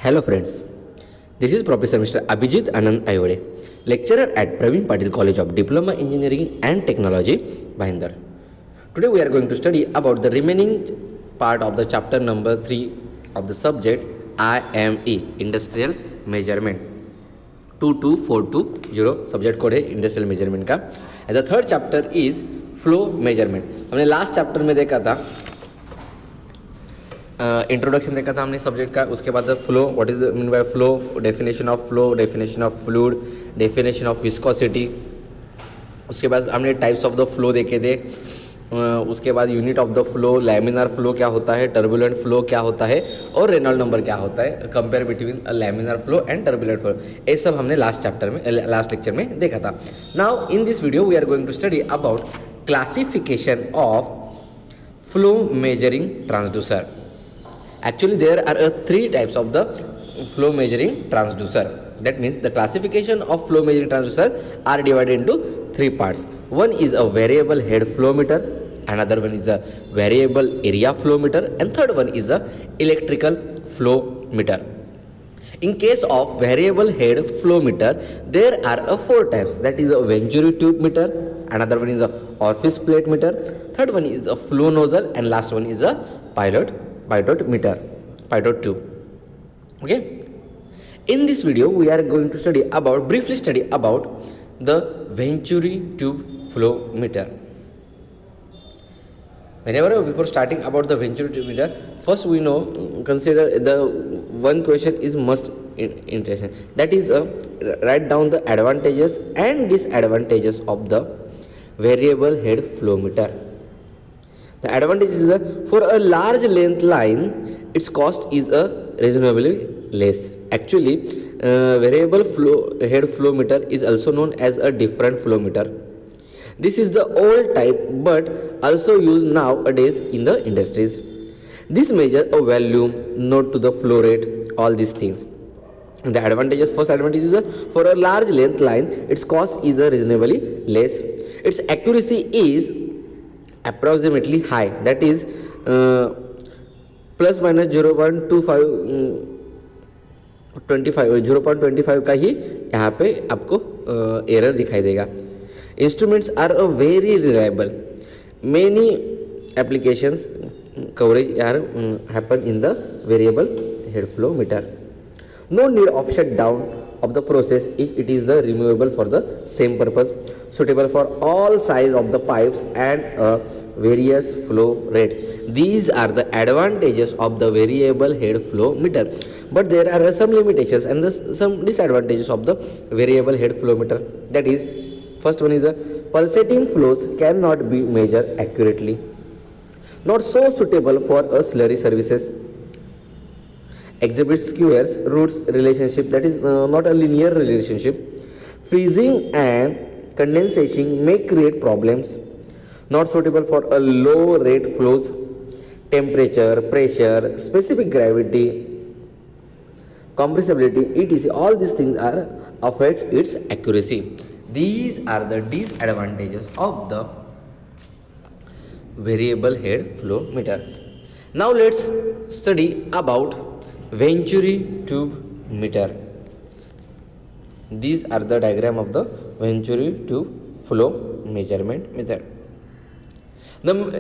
Hello friends, this is Professor Mr. Abhijit Anand Ayode, lecturer at Praveen Patil College of Diploma Engineering and Technology, Bhayandar. Today we are going to study about the remaining part of the chapter number 3 of the subject IME, Industrial Measurement. 22420 subject code है Industrial Measurement का. And the third chapter is Flow Measurement. हमने last chapter में देखा था introduction देखा था हमने subject का. उसके बाद flow, what is mean by flow, definition of flow, definition of fluid, definition of viscosity. उसके बाद हमने टाइप्स ऑफ द फ्लो देखे थे. उसके बाद unit of the flow, laminar flow क्या होता है, टर्बुलेंट फ्लो क्या होता है और रेनॉल्ड नंबर क्या होता है, compare between laminar flow and turbulent flow. ये सब हमने लास्ट लेक्चर में देखा था. Now in this video we are going to study about classification of flow measuring transducer. Actually, there are three types of the flow measuring transducer. That means the classification of flow measuring transducer are divided into three parts. One is a variable head flow meter, another one is a variable area flow meter, and third one is a electrical flow meter. In case of variable head flow meter, there are four types. That is a Venturi tube meter, another one is a orifice plate meter, third one is a flow nozzle, and last one is a pilot meter, pilot tube. Okay, in this video we are going to briefly study about the Venturi tube flow meter. Before starting about the Venturi tube meter, first we know, consider the one question is must interesting, that is write down the advantages and disadvantages of the variable head flow meter. The advantage is for a large length line, its cost is reasonably less. Actually, variable head flow meter is also known as a different flow meter. This is the old type but also used nowadays in the industries. This measures a volume, note to the flow rate, all these things. The advantages, first advantage is for a large length line, its cost is reasonably less. Its accuracy is approximately high, that is plus minus 0.25 का ही यहाँ पे आपको error दिखाई देगा. Instruments are very reliable. Many applications coverage are happen in the variable head flow meter. No need of shutdown of the process if it is the removable for the same purpose, suitable for all size of the pipes and various flow rates. These are the advantages of the variable head flow meter, but there are some limitations and some disadvantages of the variable head flow meter. That is, first one is pulsating flows cannot be measured accurately, not so suitable for a slurry services. Exhibits squares roots relationship, that is not a linear relationship. Freezing and condensation may create problems. Not suitable for a low rate flows. Temperature, pressure, specific gravity, compressibility, etc. All these things are affects its accuracy. These are the disadvantages of the variable head flow meter. Now let's study about Venturi tube meter. These are the diagram of the Venturi tube flow measurement method.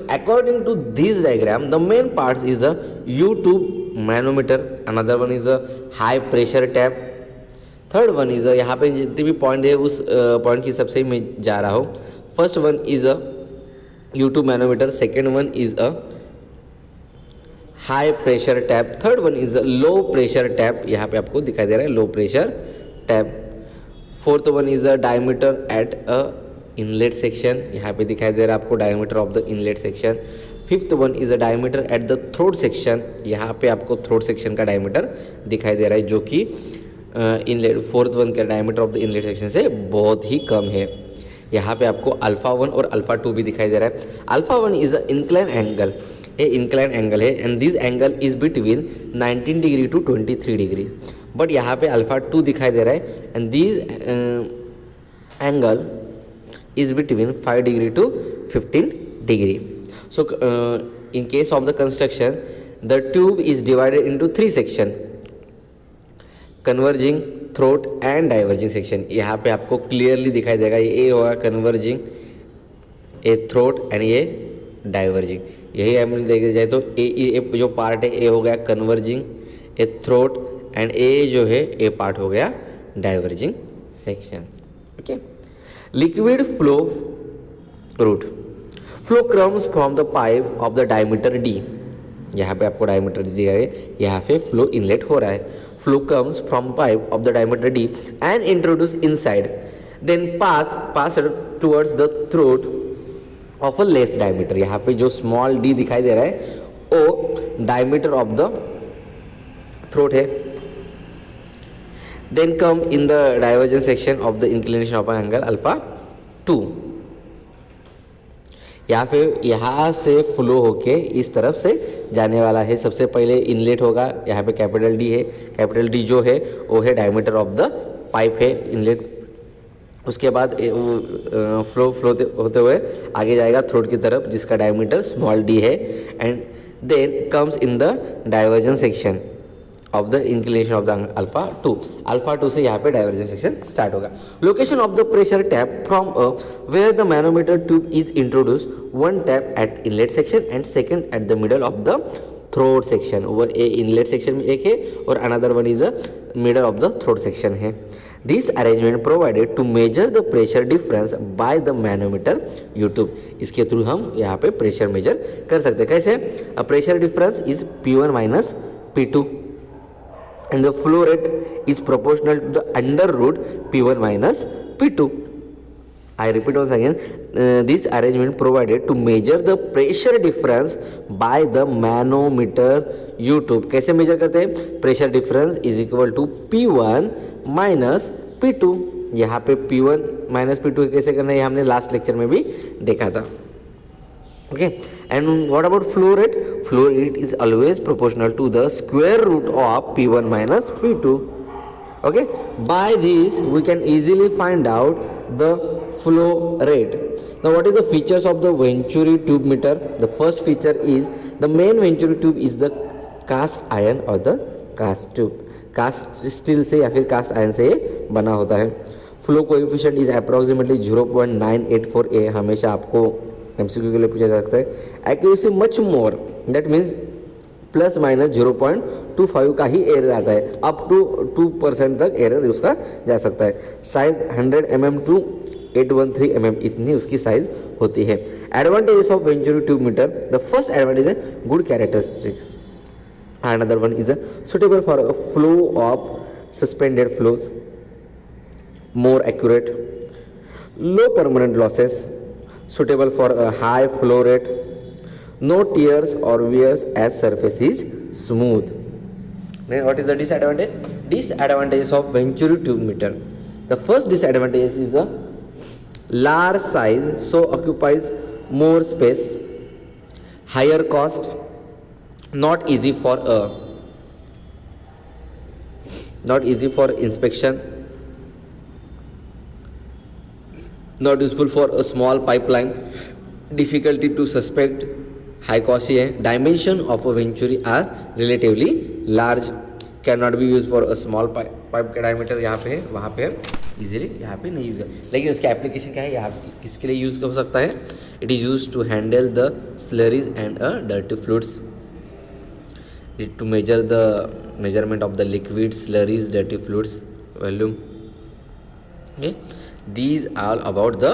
According to this diagram, the main parts is a U-tube manometer, another one is a high pressure tap, third one is a, यहाँ पे जितने भी point है उस point के हिसाब से मैं जा रहा हूँ. First one is a U-tube manometer, second one is a high pressure tap, third one is a low pressure tap, यहाँ पे आपको दिखाई दे रहा है low pressure tap. Fourth one is a diameter at a inlet section, यहाँ पे दिखाई दे रहा है आपको diameter of the inlet section. Fifth one is a diameter at the throat section, यहाँ पे आपको थ्रोट सेक्शन का डायमीटर दिखाई दे रहा है जो कि इनलेट फोर्थ वन का diameter of the inlet section से बहुत ही कम है. यहाँ पे आपको अल्फा 1 और अल्फा 2 भी दिखाई दे रहा है. Alpha 1 is a incline angle, ये इंक्लाइन एंगल है and this angle is between 19 degree to 23 degree. But यहाँ पे अल्फा 2 दिखाई दे रहा है and this angle is between 5 degree to 15 degree. So in case of the construction, the tube is divided into 3 section. Converging throat and diverging section. यहाँ पे आपको clearly दिखाई देगा, ये ए होगा कन्वर्जिंग, ए थ्रोट एंड ये diverging. यही हम देखे जाए तो ए जो पार्ट है ए हो गया converging, A throat and A जो है ए पार्ट हो गया diverging section. Okay, liquid flow route, flow comes from the pipe of the diameter D. यहाँ पे आपको डायमीटर दिया है, यहाँ पे फ्लो इनलेट हो रहा है। Flow comes from pipe of the diameter D and introduce inside, then pass towards the throat of a less diameter. यहाँ पे जो स्मॉल डी दिखाई दे रहा है वो डायमीटर ऑफ द थ्रोट है। Then come in the divergence section of the inclination of an angle alpha 2। यहाँ से फ्लो होके इस तरफ से जाने वाला है। सबसे पहले इनलेट होगा, यहाँ पे कैपिटल डी है, कैपिटल डी जो है वो है डायमीटर ऑफ द पाइप है इनलेट। उसके बाद फ्लो होते हुए आगे जाएगा थ्रोट की तरफ जिसका डायमीटर स्मॉल डी है, and then comes in the divergence section of the inclination of the alpha 2। Alpha 2 से यहाँ पे डाइवर्जेंस सेक्शन स्टार्ट होगा। Location of the pressure tap from where the manometer tube is introduce, one tap at inlet section and second at the middle of the throat section. वो inlet section में एक है और another one is the middle of the throat section है। This arrangement provided to measure the pressure difference by the manometer U tube. इसके through हम यहाँ पे प्रेशर मेजर कर सकते हैं। कैसे? Pressure difference is P1 minus P2 and the flow rate is proportional to the under root P1 minus P2. I repeat once again, this arrangement provided to measure the pressure difference by the manometer U-tube. कैसे measure करते हैं? Pressure difference is equal to P1 minus P2। यहाँ पे P1 minus P2 कैसे करना है, हमने last lecture में भी देखा था। Okay, and what about flow rate? Flow rate is always proportional to the square root of P1 minus P2. Okay, by this we can easily find out the flow rate. Now what is the features of the Venturi tube meter? The first feature is the main Venturi tube is the cast iron or the cast tube. Cast steel से या फिर cast iron से बना होता है। Flow coefficient is approximately 0.984A। हमेशा आपको MCQ के लिए पूछा जा सकता है। Accuracy much more, that means plus minus 0.25 का ही एरर आता है, अप टू 2% तक एरर उसका जा सकता है। साइज 100 mm टू 813 mm इतनी उसकी साइज होती है। Advantages of venturi tube meter, the first advantage है good characteristics, another one is suitable for flow of suspended flows, more accurate, low permanent losses, suitable for a high flow rate, no tears or wears as surface is smooth. Then what is the disadvantage? Disadvantages of Venturi tube meter. The first disadvantage is a large size, so occupies more space, higher cost, not easy for inspection, not useful for a small pipeline, difficulty to suspect, high cost है। dimension of a Venturi are relatively large, cannot be used for a small pipe का diameter यहाँ पे है, वहाँ पे easily यहाँ पे नहीं यूज है। लेकिन उसका एप्लीकेशन क्या है, यहाँ किसके लिए यूज़ हो सकता है? It is use to handle the slurries and dirty fluids, to measure the measurement of the liquid, slurries, dirty fluids volume. Okay, these are about the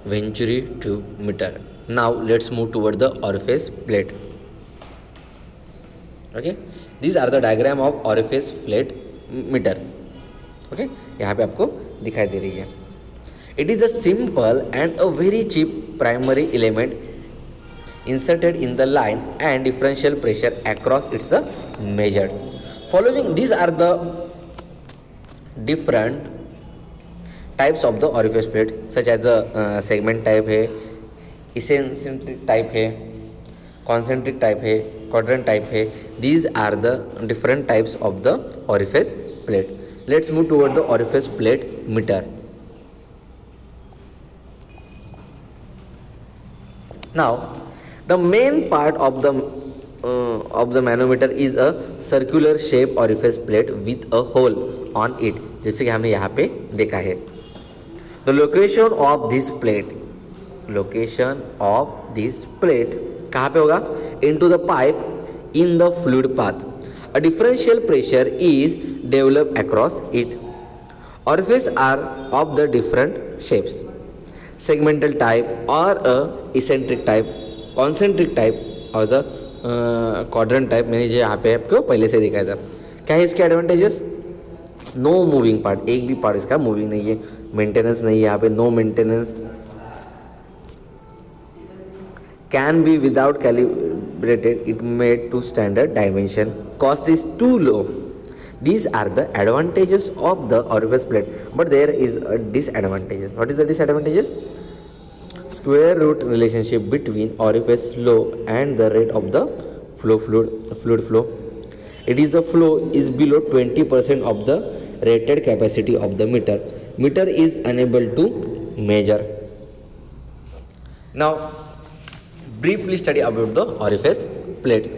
Venturi tube meter. Now let's move toward the orifice plate. Okay, these are the diagram of orifice plate meter. Okay, यहाँ पे आपको दिखाई दे रही है। It is a simple and a very cheap primary element inserted in the line and differential pressure across its measured. Following these are the different types of the orifice plate, such as a segment type है, eccentric type है, concentric type है, quadrant type है। These are the different types of the orifice plate. Let's move toward the orifice plate meter. Now the main part of the of the manometer is a circular shape orifice plate with a hole on it, जैसे कि हमने यहाँ पे देखा है. The location of this plate कहाँ पे होगा? Into the pipe in the fluid path. A differential pressure is developed across it. Orifices are of the different shapes, segmental type or a eccentric type, concentric type और the quadrant type. मैंने जो यहाँ पे आपको पहले से दिखाया था. क्या है इसके एडवांटेजेस? नो मूविंग पार्ट, एक भी पार्ट इसका मूविंग नहीं है. मेंटेनेंस नहीं है यहाँ पे, no maintenance. Can be without calibrated, it made to standard dimension. Cost is too low. These are the advantages of the orifice plate, but there is a disadvantages. What is the disadvantages? Square root relationship between orifice flow and the rate of the fluid flow. It is the flow is below 20% of the rated capacity of the meter. Meter is unable to measure. Now, briefly study about the orifice plate.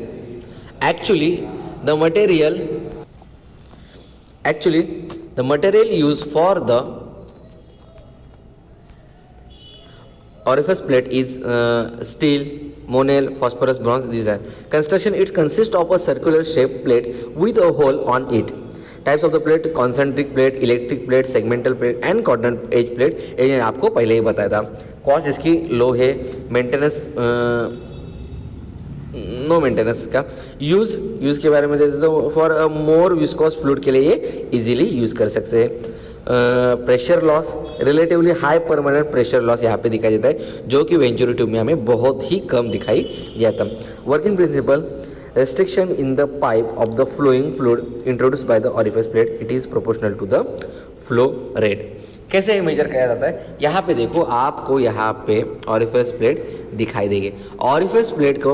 Actually, the material used for the orifice plate is steel, monel, phosphorus, bronze. These are construction. It consists of a circular shaped plate with a hole on it. Types of the plate: concentric plate, electric plate, segmental plate and quadrant edge plate. ये आपको पहले ही बताया था. Cost इसकी लो है. Maintenance no maintenance का. Use के बारे में दे देता हूँ. फॉर मोर विस्कोस फ्लूइड के लिए ये इजीली यूज़ कर सकते हैं. Pressure loss, relatively high permanent pressure loss यहाँ पे दिखाई देता है, जो कि वेंचुरी ट्यूब में हमें बहुत ही कम दिखाई देता. Working principle: restriction in the pipe of the flowing fluid introduced by the orifice plate. It is proportional to the flow rate. कैसे मेजर किया जाता है? यहाँ पे देखो, आपको यहाँ पे ऑरिफिस प्लेट दिखाई देगी. ऑरिफिस प्लेट को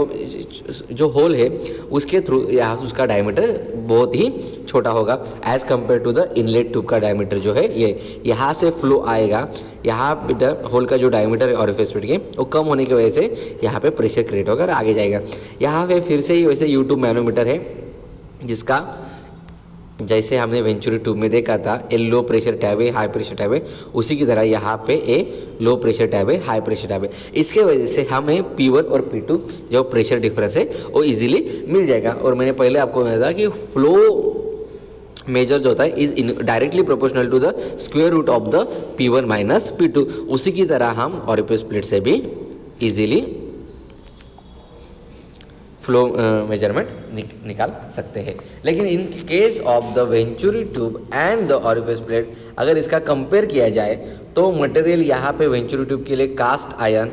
जो होल है उसके थ्रू यहाँ उसका डायमीटर बहुत ही छोटा होगा as compare to the inlet tube का डायमीटर जो है ये. यहाँ से फ्लो आएगा, यहाँ पे होल का जो डायमीटर है ऑरिफिस प्लेट के वो कम होने की वजह से यहाँ पे प्रेशर क्रिएट होकर आगे जाएगा. यहाँ पे फिर से ही वैसे U2 मैनोमीटर है, जिसका जैसे हमने वेंचुरी ट्यूब में देखा था ए लो प्रेशर टैब है, हाई प्रेशर टैब है, उसी की तरह यहाँ पे ए लो प्रेशर टैब है, हाई प्रेशर टैब है. इसके वजह से हमें P1 और P2 जो प्रेशर डिफरेंस है वो इजीली मिल जाएगा. और मैंने पहले आपको बताया था कि फ्लो मेजर जो होता है is directly proportional to the square root of the P1 minus P2. उसी की तरह हम ऑरिफिस प्लेट से भी इजीली फ्लो मेजरमेंट निकाल सकते हैं. लेकिन इन case of the venturi tube and the orifice plate अगर इसका कंपेयर किया जाए तो मटेरियल यहाँ पे वेंचुरी ट्यूब के लिए कास्ट आयरन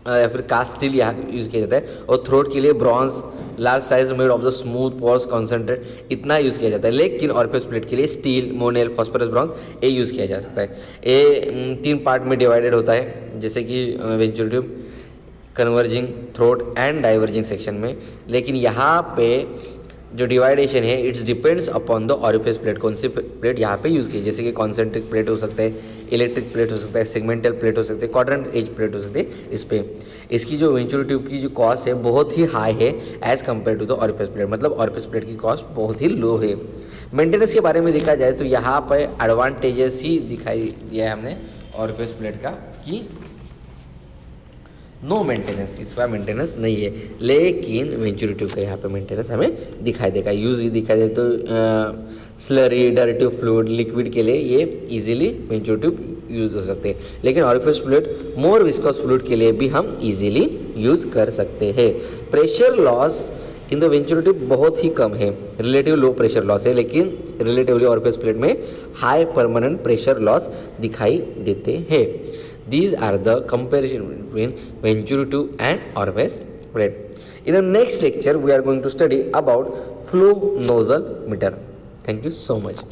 या फिर कास्ट स्टील यहाँ यूज़ किया जाता है, और थ्रोट के लिए bronze large size made of the smooth pores concentrate इतना यूज़ किया जाता है. लेकिन ऑरिफिस प्लेट के लिए स्टील, मोनेल, फॉस्फोरस, ब्रॉन्ज ये यूज़ किया जा सकता है. ये 3 पार्ट में डिवाइडेड होता है, जैसे कि venturi tube, converging, throat and diverging section में. लेकिन यहाँ पे जो डिवाइडेशन है it's depends upon the orifice plate. कौन सी प्लेट यहाँ पे यूज़ की, जैसे कि कॉन्सेंट्रिक प्लेट हो सकता है, इलेक्ट्रिक प्लेट हो सकता है, सेगमेंटल प्लेट हो सकती है, क्वाड्रेंट एज प्लेट हो सकती है. इस पे इसकी जो वेंचुरी ट्यूब की जो कॉस्ट है बहुत ही हाई है as compare to the orifice plate. मतलब ऑरिफिस प्लेट की कॉस्ट बहुत ही लो है. मेंटेनेंस के बारे में देखा जाए तो यहाँ पर एडवांटेजेस ही दिखाई दिया है हमने ऑरिफिस प्लेट का कि नो मेंटेनेंस, इसका मेंटेनेंस नहीं है. लेकिन वेंचुरी ट्यूब का यहाँ पे मेंटेनेंस हमें दिखाई देगा. यूज ही दिखाई दे तो स्लरी, डर्टी फ्लूइड, लिक्विड के लिए ये इजीली वेंचुरी ट्यूब यूज हो सकते हैं. लेकिन ऑरिफिस फ्लूइड, मोर विस्कोस फ्लूइड के लिए भी हम इजीली यूज कर सकते हैं. Pressure loss in the venturi tube बहुत ही कम है, रिलेटिव लो प्रेशर लॉस है. लेकिन रिलेटिवली ऑरिफिस प्लेट में हाई परमानेंट प्रेशर लॉस दिखाई देते हैं. These are the comparison between venturi tube and orifice plate. In the next lecture, we are going to study about flow nozzle meter. Thank you so much.